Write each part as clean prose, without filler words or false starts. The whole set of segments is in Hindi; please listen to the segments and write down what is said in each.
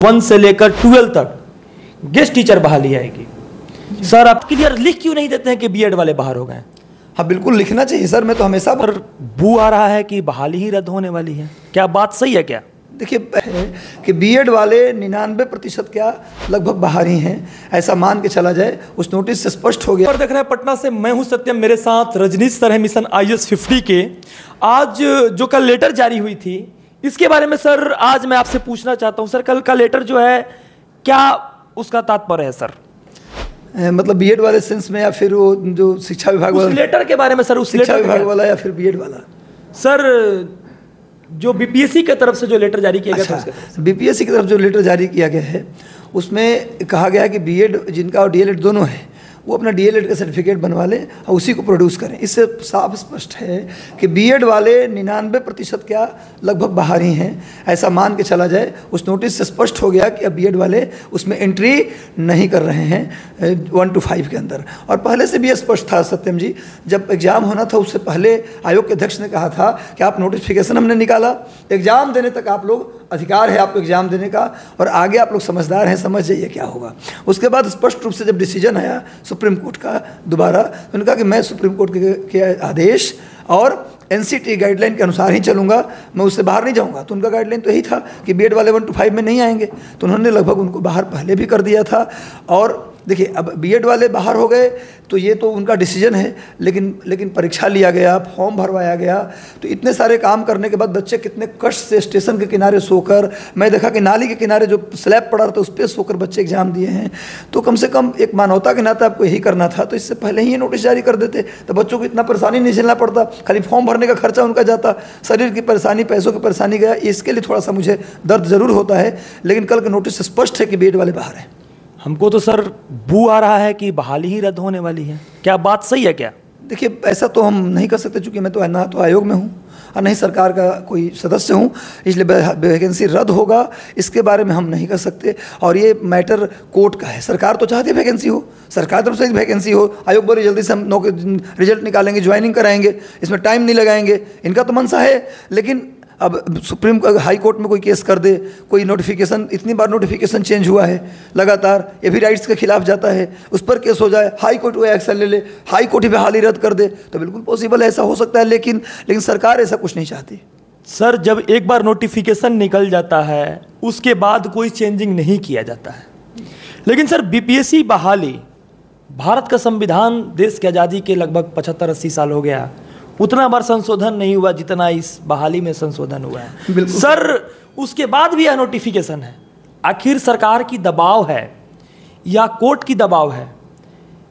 1 से लेकर 12 तक गेस्ट टीचर बहाली आएगी। सर आप क्लियर लिख क्यों नहीं देते हैं कि बीएड वाले बाहर हो गए? हाँ बिल्कुल लिखना चाहिए सर, मैं तो हमेशा पर बू आ रहा है कि बहाली ही रद्द होने वाली है, क्या बात सही है क्या? देखिए कि बीएड वाले 99% क्या लगभग बाहर ही हैं, ऐसा मान के चला जाए। उस नोटिस से स्पष्ट हो गया। और देख रहे हैं पटना से मैं हूं सत्यम, मेरे साथ रजनीश सर है मिशन IAS 50 के। आज जो कल लेटर जारी हुई थी इसके बारे में सर आज मैं आपसे पूछना चाहता हूं। सर कल का लेटर जो है क्या उसका तात्पर्य है सर? मतलब बीएड वाले सेंस में या फिर वो जो शिक्षा विभाग वाला लेटर के बारे में सर? उस शिक्षा विभाग वाला या फिर बीएड वाला? सर जो बीपीएससी की तरफ से जो लेटर जारी किया गया था, बीपीएससी की तरफ जो लेटर जारी किया गया है उसमें कहा गया है कि बीएड जिनका और डीएलएड दोनों है वो अपना डीएलएड का सर्टिफिकेट बनवा लें और उसी को प्रोड्यूस करें। इससे साफ स्पष्ट है कि बीएड वाले 99% क्या लगभग बाहर ही हैं, ऐसा मान के चला जाए। उस नोटिस से स्पष्ट हो गया कि अब बीएड वाले उसमें एंट्री नहीं कर रहे हैं 1 to 5 के अंदर। और पहले से भी स्पष्ट था सत्यम जी, जब एग्ज़ाम होना था उससे पहले आयोग के अध्यक्ष ने कहा था कि आप नोटिफिकेशन हमने निकाला, एग्ज़ाम देने तक आप लोग अधिकार है आपको एग्ज़ाम देने का, और आगे आप लोग समझदार हैं, समझ जाइए क्या होगा। उसके बाद स्पष्ट रूप से जब डिसीजन आया सुप्रीम कोर्ट का दोबारा, तो उन्होंने कहा कि मैं सुप्रीम कोर्ट के आदेश और एनसीटी गाइडलाइन के अनुसार ही चलूँगा, मैं उससे बाहर नहीं जाऊँगा। तो उनका गाइडलाइन तो यही था कि बीएड वाले 1 to 5 में नहीं आएंगे, तो उन्होंने लगभग उनको बाहर पहले भी कर दिया था। और देखिए अब बीएड वाले बाहर हो गए तो ये तो उनका डिसीजन है, लेकिन परीक्षा लिया गया, फॉर्म भरवाया गया, तो इतने सारे काम करने के बाद बच्चे कितने कष्ट से स्टेशन के किनारे सोकर, मैं देखा कि नाली के किनारे जो स्लैब पड़ा था उस पर सोकर बच्चे एग्जाम दिए हैं। तो कम से कम एक मानवता के नाते आपको यही करना था, तो इससे पहले ही ये नोटिस जारी कर देते तो बच्चों को इतना परेशानी नहीं झेलना पड़ता, खाली फॉर्म भरने का खर्चा उनका जाता, शरीर की परेशानी, पैसों की परेशानी गया। इसके लिए थोड़ा सा मुझे दर्द ज़रूर होता है, लेकिन कल के नोटिस से स्पष्ट है कि बीएड वाले बाहर हैं। हमको तो सर बू आ रहा है कि बहाली ही रद्द होने वाली है, क्या बात सही है क्या? देखिए ऐसा तो हम नहीं कर सकते, चूँकि मैं तो ना तो आयोग में हूँ और नहीं सरकार का कोई सदस्य हूँ, इसलिए वैकेंसी रद्द होगा इसके बारे में हम नहीं कर सकते। और ये मैटर कोर्ट का है, सरकार तो चाहती है वैकेंसी हो, सरकार तरफ से वैकेंसी हो, आयोग बड़ी जल्दी से हम रिजल्ट निकालेंगे, ज्वाइनिंग कराएंगे, इसमें टाइम नहीं लगाएंगे, इनका तो मनसा है। लेकिन अब सुप्रीम हाई कोर्ट में कोई केस कर दे, कोई नोटिफिकेशन, इतनी बार नोटिफिकेशन चेंज हुआ है लगातार, ये भी राइट्स के खिलाफ जाता है, उस पर केस हो जाए, हाई कोर्ट कोई एक्शन ले ले, हाई कोर्ट ही बहाली रद्द कर दे, तो बिल्कुल पॉसिबल है, ऐसा हो सकता है। लेकिन सरकार ऐसा कुछ नहीं चाहती। सर जब एक बार नोटिफिकेशन निकल जाता है उसके बाद कोई चेंजिंग नहीं किया जाता है। लेकिन सर बीपीएससी बहाली, भारत का संविधान देश की आज़ादी के लगभग 75-80 साल हो गया, उतना बार संशोधन नहीं हुआ जितना इस बहाली में संशोधन हुआ है। सर उसके बाद भी यह नोटिफिकेशन है, आखिर सरकार की दबाव है या कोर्ट की दबाव है,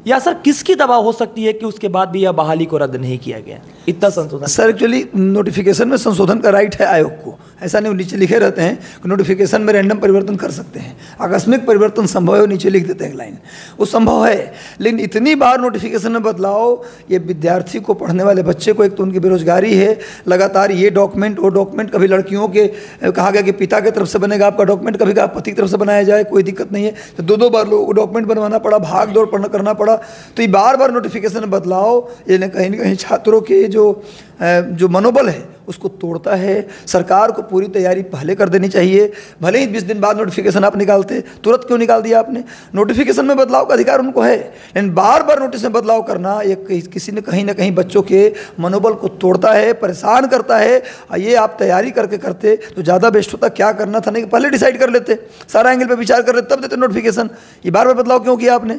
या सर किसकी दबाव हो सकती है कि उसके बाद भी यह बहाली को रद्द नहीं किया गया इतना संशोधन? सर एक्चुअली नोटिफिकेशन में संशोधन का राइट है आयोग को, ऐसा नहीं नीचे लिखे रहते हैं कि नोटिफिकेशन में रैंडम परिवर्तन कर सकते हैं, आकस्मिक परिवर्तन संभव है, नीचे लिख देते हैं एक लाइन, वो संभव है। लेकिन इतनी बार नोटिफिकेशन में बदलाव, ये विद्यार्थी को, पढ़ने वाले बच्चे को, एक तो उनकी बेरोजगारी है, लगातार ये डॉक्यूमेंट वो डॉक्यूमेंट, कभी लड़कियों के कहा गया कि पिता की तरफ से बनेगा आपका डॉक्यूमेंट, कभी कहा पति की तरफ से बनाया जाए, कोई दिक्कत नहीं है, तो 2-2 बार लोगों को डॉक्यूमेंट बनवाना पड़ा, भाग दौड़ करना पड़ा। तो ये बार नोटिफिकेशन में बदलाव ये न कहीं छात्रों के जो मनोबल है उसको तोड़ता है। सरकार को पूरी तैयारी पहले कर देनी चाहिए, भले ही 20 दिन बाद नोटिफिकेशन आप निकालते, तुरंत क्यों निकाल दिया आपने? नोटिफिकेशन में बदलाव का अधिकार उनको है, लेकिन बार नोटिस में बदलाव करना ये किसी ने कहीं ना कहीं बच्चों के मनोबल को तोड़ता है, परेशान करता है। ये आप तैयारी करके करते तो ज़्यादा बेस्ट होता। क्या करना था नहीं पहले डिसाइड कर लेते, सारा एंगल पर विचार कर लेते, तब देते नोटिफिकेशन। ये बार बदलाव क्यों किया आपने?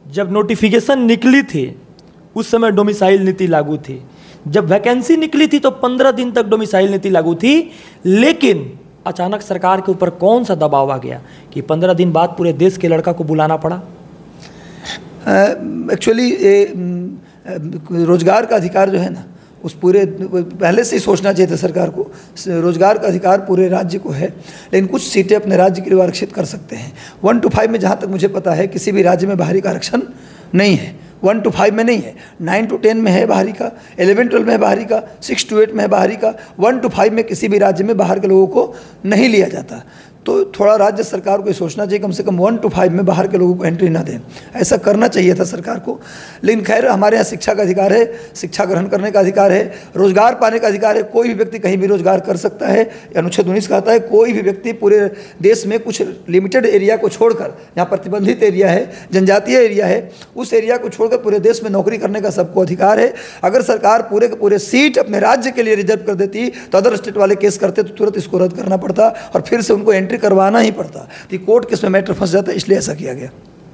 जब नोटिफिकेशन निकली थी उस समय डोमिसाइल नीति लागू थी, जब वैकेंसी निकली थी तो 15 दिन तक डोमिसाइल नीति लागू थी, लेकिन अचानक सरकार के ऊपर कौन सा दबाव आ गया कि 15 दिन बाद पूरे देश के लड़का को बुलाना पड़ा? एक्चुअली रोजगार का अधिकार जो है ना, उस पूरे पहले से ही सोचना चाहिए था सरकार को, रोजगार का अधिकार पूरे राज्य को है, लेकिन कुछ सीटें अपने राज्य के लिए आरक्षित कर सकते हैं। 1 to 5 में जहाँ तक मुझे पता है किसी भी राज्य में बाहरी का आरक्षण नहीं है, 1 to 5 में नहीं है, 9 to 10 में है बाहरी का, 11-12 में है बाहरी का, 6 to 8 में है बाहरी का, 1 to 5 में किसी भी राज्य में बाहर के लोगों को नहीं लिया जाता। तो थोड़ा राज्य सरकार को ये सोचना चाहिए कम से कम 1 to 5 में बाहर के लोगों को एंट्री ना दें। ऐसा करना चाहिए था सरकार को। लेकिन खैर, हमारे यहाँ शिक्षा का अधिकार है, शिक्षा ग्रहण करने का अधिकार है, रोजगार पाने का अधिकार है। कोई भी व्यक्ति कहीं भी रोजगार कर सकता है। अनुच्छेद 19 कहता है कोई भी व्यक्ति पूरे देश में कुछ लिमिटेड एरिया को छोड़कर, जहाँ प्रतिबंधित एरिया है, जनजातीय एरिया है, उस एरिया को छोड़कर पूरे देश में नौकरी करने का सबको अधिकार है। अगर सरकार पूरे के पूरे सीट अपने राज्य के लिए रिजर्व कर देती तो अदर स्टेट वाले केस करते तो तुरंत इसको रद्द करना पड़ता और फिर से उनको एंट्री करवाना ही पड़ता। तो कोर्ट केस में मैटर फंस जाता है, इसलिए ऐसा किया गया।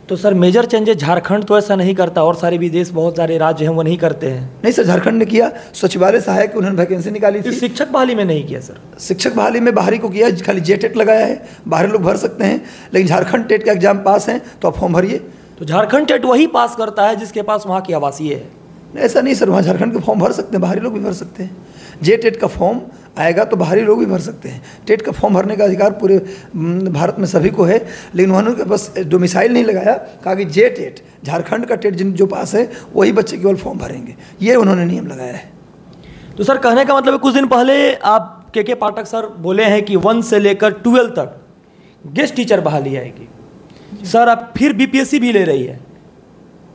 तो सर मेजर चेंजेस झारखंड तो ऐसा नहीं करता, और सारे विदेश बहुत सारे राज्य हैं वो नहीं करते हैं। नहीं सर, झारखंड ने किया। सचिवालय सहायक की उन्होंने वैकेंसी निकाली थी। शिक्षक बहाली में नहीं किया सर। शिक्षक बहाली में बाहरी को किया, खाली जेटेट लगाया है, बाहरी लोग भर सकते हैं। लेकिन झारखंड टेट का एग्जाम पास हैं तो आप फॉर्म भरिए। तो झारखंड टेट वही पास करता है जिसके पास वहाँ की आवासीय है। ऐसा नहीं सर, वहाँ झारखंड के फॉर्म भर सकते हैं, बाहरी लोग भी भर सकते हैं। जे टेट का फॉर्म आएगा तो बाहरी लोग भी भर सकते हैं। टेट का फॉर्म भरने का अधिकार पूरे भारत में सभी को है। लेकिन उन्होंने बस डोमिसाइल नहीं लगाया, कहा कि जे टेट, झारखंड का टेट जो पास है वही बच्चे केवल फॉर्म भरेंगे, ये उन्होंने नियम लगाया है। तो सर कहने का मतलब है, कुछ दिन पहले आप के पाठक सर बोले हैं कि 1 से लेकर 12 तक गेस्ट टीचर बहाली आएगी। सर अब फिर बीपीएससी भी ले रही है,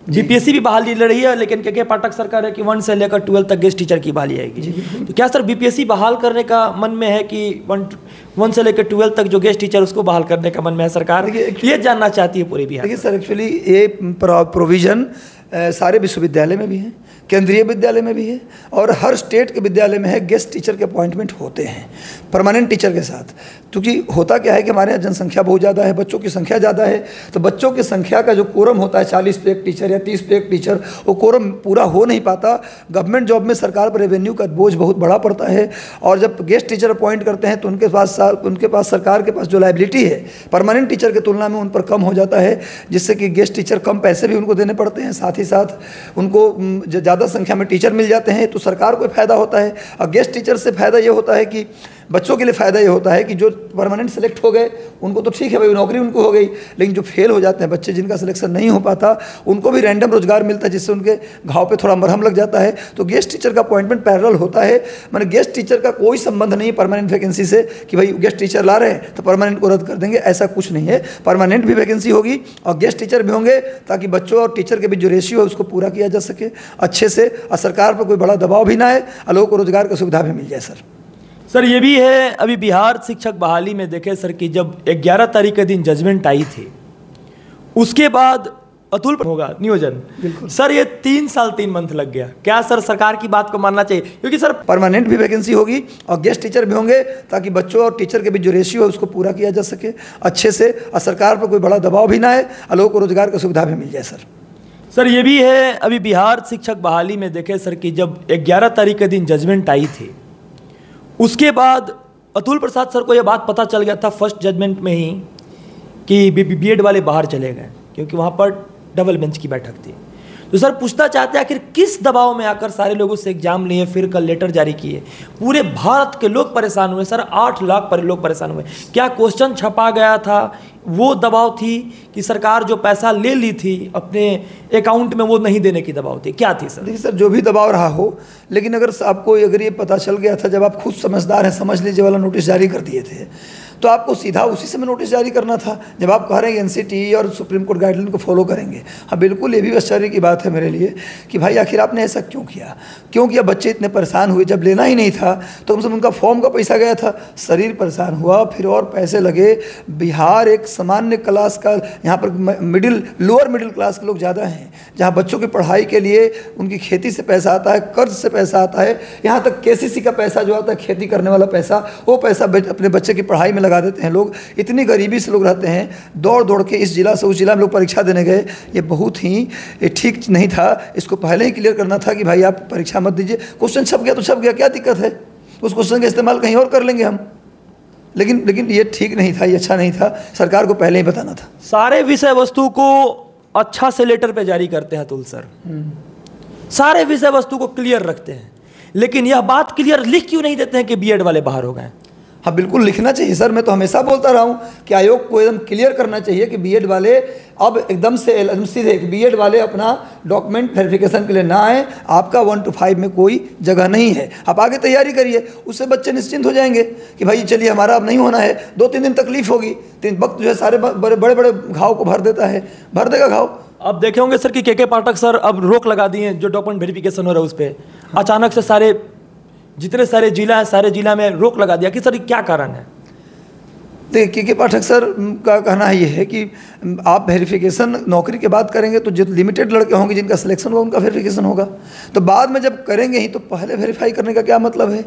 बीपीएससी भी बहाली ले रही है, लेकिन के पाठक सर कह रहे हैं कि 1 से लेकर 12 तक गेस्ट टीचर की बहाली आएगी। तो क्या सर बीपीएससी बहाल करने का मन में है कि 1 से लेकर 12 तक जो गेस्ट टीचर उसको बहाल करने का मन में है सरकार? ये जानना चाहती है पूरी बिहार। देखिए सर, एक्चुअली ये प्रोविज़न सारे विश्वविद्यालय में भी है, केंद्रीय विद्यालय में भी है, और हर स्टेट के विद्यालय में है। गेस्ट टीचर के अपॉइंटमेंट होते हैं परमानेंट टीचर के साथ। क्योंकि होता क्या है कि हमारे यहाँ जनसंख्या बहुत ज़्यादा है, बच्चों की संख्या ज़्यादा है, तो बच्चों की संख्या का जो कोरम होता है 40 पे एक टीचर या 30 पे एक टीचर, वो कोरम पूरा हो नहीं पाता। गवर्नमेंट जॉब में सरकार पर रेवेन्यू का बोझ बहुत बड़ा पड़ता है, और जब गेस्ट टीचर अपॉइंट करते हैं तो उनके पास सरकार के पास जो लायबिलिटी है परमानेंट टीचर की तुलना में उन पर कम हो जाता है, जिससे कि गेस्ट टीचर कम पैसे भी उनको देने पड़ते हैं। साथ ही साथ उनको ज़्यादा संख्या में टीचर मिल जाते हैं, तो सरकार को फ़ायदा होता है। और गेस्ट टीचर से फ़ायदा ये होता है कि बच्चों के लिए फ़ायदा ये होता है कि जो परमानेंट सेलेक्ट हो गए उनको तो ठीक है भाई, नौकरी उनको हो गई, लेकिन जो फेल हो जाते हैं बच्चे, जिनका सिलेक्शन नहीं हो पाता, उनको भी रैंडम रोजगार मिलता है, जिससे उनके घाव पे थोड़ा मरहम लग जाता है। तो गेस्ट टीचर का अपॉइंटमेंट पैरेलल होता है। माने गेस्ट टीचर का कोई संबंध नहीं है परमानेंट वैकेंसी से कि भाई गेस्ट टीचर ला रहे हैं तो परमानेंट को रद्द कर देंगे, ऐसा कुछ नहीं है। परमानेंट भी वैकेंसी होगी और गेस्ट टीचर भी होंगे, ताकि बच्चों और टीचर के बीच जो रेशियो है उसको पूरा किया जा सके अच्छे से, और सरकार पर कोई बड़ा दबाव भी ना आए और लोगों को रोजगार की सुविधा भी मिल जाए। सर ये भी है, अभी बिहार शिक्षक बहाली में देखे सर कि जब 11 तारीख के दिन जजमेंट आई थी, उसके बाद अतुल होगा नियोजन। सर ये 3 साल 3 मंथ लग गया। क्या सर सरकार की बात को मानना चाहिए? क्योंकि सर परमानेंट भी वैकेंसी होगी और गेस्ट टीचर भी होंगे, ताकि बच्चों और टीचर के बीच जो रेशियो है उसको पूरा किया जा सके अच्छे से, और सरकार पर कोई बड़ा दबाव भी ना आए और लोगों को रोजगार की सुविधा भी मिल जाए। सर ये भी है, अभी बिहार शिक्षक बहाली में देखे सर कि जब 11 तारीख के दिन जजमेंट आई थी, उसके बाद अतुल प्रसाद सर को यह बात पता चल गया था फर्स्ट जजमेंट में ही कि बीएड वाले बाहर चले गए, क्योंकि वहाँ पर डबल बेंच की बैठक थी। तो सर पूछना चाहते हैं आखिर किस दबाव में आकर सारे लोगों से एग्जाम लिए, फिर कल लेटर जारी किए? पूरे भारत के लोग परेशान हुए सर, 8 लाख पर लोग परेशान हुए। क्या क्वेश्चन छपा गया था वो दबाव थी कि सरकार जो पैसा ले ली थी अपने अकाउंट में वो नहीं देने की दबाव थी? क्या थी सर? देखिए सर, जो भी दबाव रहा हो, लेकिन अगर आपको ये पता चल गया था, जब आप खुद समझदार हैं, समझ लीजिए वाला नोटिस जारी कर दिए थे, तो आपको सीधा उसी समय नोटिस जारी करना था। जब आप कह रहे हैं एनसीटी और सुप्रीम कोर्ट गाइडलाइन को फॉलो करेंगे, हाँ बिल्कुल, ये भी आश्चर्य की बात है मेरे लिए कि भाई आखिर आपने ऐसा क्यों किया? क्यों किया? बच्चे इतने परेशान हुए, जब लेना ही नहीं था तो कम से कम उनका फॉर्म का पैसा गया था, शरीर परेशान हुआ, फिर और पैसे लगे। बिहार एक सामान्य क्लास का, यहाँ पर लोअर मिडिल क्लास के लोग ज़्यादा हैं, जहाँ बच्चों की पढ़ाई के लिए उनकी खेती से पैसा आता है, कर्ज से पैसा आता है, यहाँ तक केसीसी का पैसा जो आता है, खेती करने वाला पैसा, वो पैसा अपने बच्चे की पढ़ाई में लगा देते हैं लोग। इतनी गरीबी से लोग रहते हैं, दौड़ दौड़ के इस जिला से उस जिला में लोग परीक्षा देने गए। ये बहुत ही ठीक नहीं था, इसको पहले ही क्लियर करना था कि भाई आप परीक्षा मत दीजिए। क्वेश्चन छप गया तो छप गया, क्या दिक्कत है? उस क्वेश्चन का इस्तेमाल कहीं और कर लेंगे हम। लेकिन ये ठीक नहीं था, ये अच्छा नहीं था, सरकार को पहले ही बताना था। सारे विषय वस्तु को अच्छा से लेटर पे जारी करते हैं अतुल सर, सारे विषय वस्तु को क्लियर रखते हैं, लेकिन यह बात क्लियर लिख क्यों नहीं देते हैं कि बीएड वाले बाहर हो गए? हाँ बिल्कुल लिखना चाहिए सर। मैं तो हमेशा बोलता रहा हूँ कि आयोग को एकदम क्लियर करना चाहिए कि बीएड वाले अब एकदम सीधे बीएड वाले अपना डॉक्यूमेंट वेरिफिकेशन के लिए ना आए। आपका 1 to 5 में कोई जगह नहीं है, आप आगे तैयारी करिए, उससे बच्चे निश्चिंत हो जाएंगे कि भाई चलिए हमारा अब नहीं होना है। 2-3 दिन तकलीफ होगी, 3 वक्त जो है सारे बड़े बड़े घाव को भर देता है, भर देगा घाव। अब देखे होंगे सर कि के पाठक सर अब रोक लगा दिए जो डॉक्यूमेंट वेरिफिकेशन हो रहा है उस पर। अचानक से सारे जितने सारे जिला हैं सारे जिला में रोक लगा दिया कि सर क्या कारण है? देखिए के पाठक सर का कहना ये है कि आप वेरिफिकेशन नौकरी के बाद करेंगे तो जो लिमिटेड लड़के होंगे जिनका सिलेक्शन होगा उनका वेरिफिकेशन होगा, तो बाद में जब करेंगे ही तो पहले वेरीफाई करने का क्या मतलब है?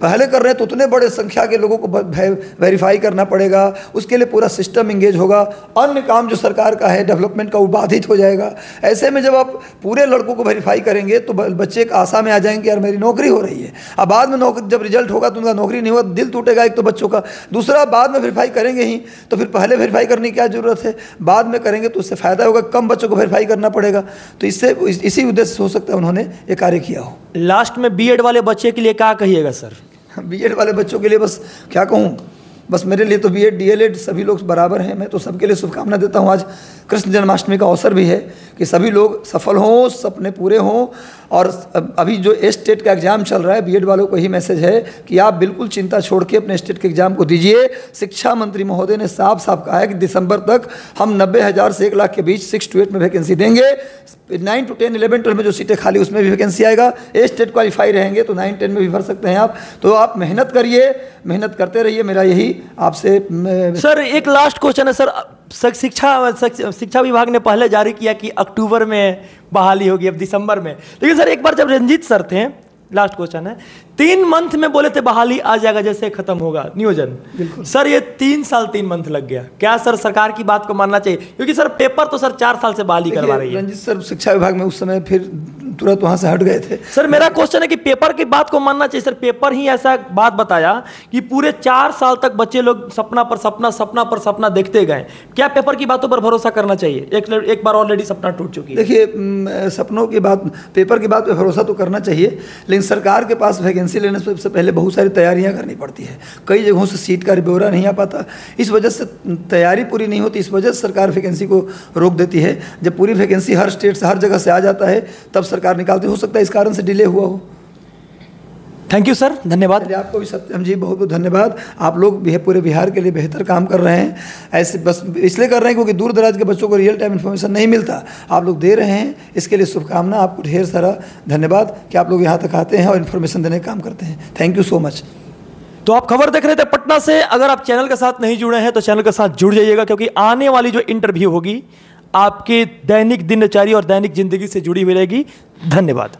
पहले कर रहे हैं तो उतने बड़े संख्या के लोगों को वेरीफाई करना पड़ेगा, उसके लिए पूरा सिस्टम इंगेज होगा, अन्य काम जो सरकार का है डेवलपमेंट का वो बाधित हो जाएगा। ऐसे में जब आप पूरे लड़कों को वेरीफाई करेंगे तो बच्चे एक आशा में आ जाएंगे यार मेरी नौकरी हो रही है। अब बाद में नौकरी जब रिजल्ट होगा तो उनका नौकरी नहीं होगा, दिल टूटेगा एक तो बच्चों का, दूसरा बाद में वेरीफाई करेंगे ही तो फिर पहले वेरीफाई करने की क्या जरूरत है? बाद में करेंगे तो उससे फायदा होगा, कम बच्चों को वेरीफाई करना पड़ेगा। तो इससे इसी उद्देश्य से हो सकता है उन्होंने ये कार्य किया हो। लास्ट में बीएड वाले बच्चे के लिए क्या कहिएगा सर? बीएड वाले बच्चों के लिए बस क्या कहूँ, बस मेरे लिए तो बीएड डीएलएड सभी लोग बराबर हैं। मैं तो सबके लिए शुभकामना देता हूँ। आज कृष्ण जन्माष्टमी का अवसर भी है कि सभी लोग सफल हों, सपने पूरे हों। और अभी जो स्टेट का एग्ज़ाम चल रहा है, बीएड वालों को यही मैसेज है कि आप बिल्कुल चिंता छोड़ के अपने स्टेट के एग्ज़ाम को दीजिए। शिक्षा मंत्री महोदय ने साफ साफ कहा है कि दिसंबर तक हम 90,000 से 1 लाख के बीच 6 to 8 में वैकेंसी देंगे। 9 to 10, 11, 12 में जो सीटें खाली उसमें भी वैकेंसी आएगा। स्टेट क्वालिफाई रहेंगे तो 9, 10 में भी भर सकते हैं आप। तो आप मेहनत करिए, मेहनत करते रहिए। मेरा यही आपसे सर एक लास्ट क्वेश्चन है सर। शिक्षा विभाग ने पहले जारी किया कि अक्टूबर में बहाली होगी, अब दिसंबर में। लेकिन सर एक बार जब रंजीत सर थे, लास्ट क्वेश्चन है, 3 मंथ में बोले थे बहाली आ जाएगा जैसे खत्म होगा नियोजन। सर ये 3 साल 3 मंथ लग गया। क्या सर सरकार की बात को मानना चाहिए? क्योंकि सर पेपर तो सर 4 साल से बहाली करवा रही है। रंजीत सर शिक्षा विभाग में उस समय फिर तुरंत वहाँ से हट गए थे। सर मेरा क्वेश्चन है कि पेपर की बात को मानना चाहिए। सर पेपर ही ऐसा बात बताया कि पूरे 4 साल तक बच्चे लोग सपना पर सपना देखते गए। क्या पेपर की बातों पर भरोसा करना चाहिए? एक बार ऑलरेडी सपना टूट चुकी है। देखिए सपनों की बात, पेपर की बात पे भरोसा तो करना चाहिए, लेकिन सरकार के पास वैकेंसी लेने से पहले बहुत सारी तैयारियां करनी पड़ती है। कई जगहों से सीट का ब्यौरा नहीं आ पाता, इस वजह से तैयारी पूरी नहीं होती। इस वजह से सरकार वैकेंसी को रोक देती है। जब पूरी वैकेंसी हर स्टेट से हर जगह से आ जाता है तब सरकार निकालती। हो सकता है इस कारण से डिले हुआ हो। थैंक यू सर, धन्यवाद। आपको भी सत्यम जी बहुत बहुत धन्यवाद। आप लोग भी पूरे बिहार के लिए बेहतर काम कर रहे हैं। ऐसे बस इसलिए कर रहे हैं क्योंकि दूर दराज के बच्चों को रियल टाइम इन्फॉर्मेशन नहीं मिलता, आप लोग दे रहे हैं, इसके लिए शुभकामना। आपको ढेर सारा धन्यवाद कि आप लोग यहाँ तक आते हैं और इन्फॉर्मेशन देने का काम करते हैं। Thank you so much. तो आप खबर देख रहे थे पटना से। अगर आप चैनल के साथ नहीं जुड़े हैं तो चैनल के साथ जुड़ जाइएगा, क्योंकि आने वाली जो इंटरव्यू होगी आपके दैनिक दिनचर्या और दैनिक जिंदगी से जुड़ी हुई रहेगी। धन्यवाद।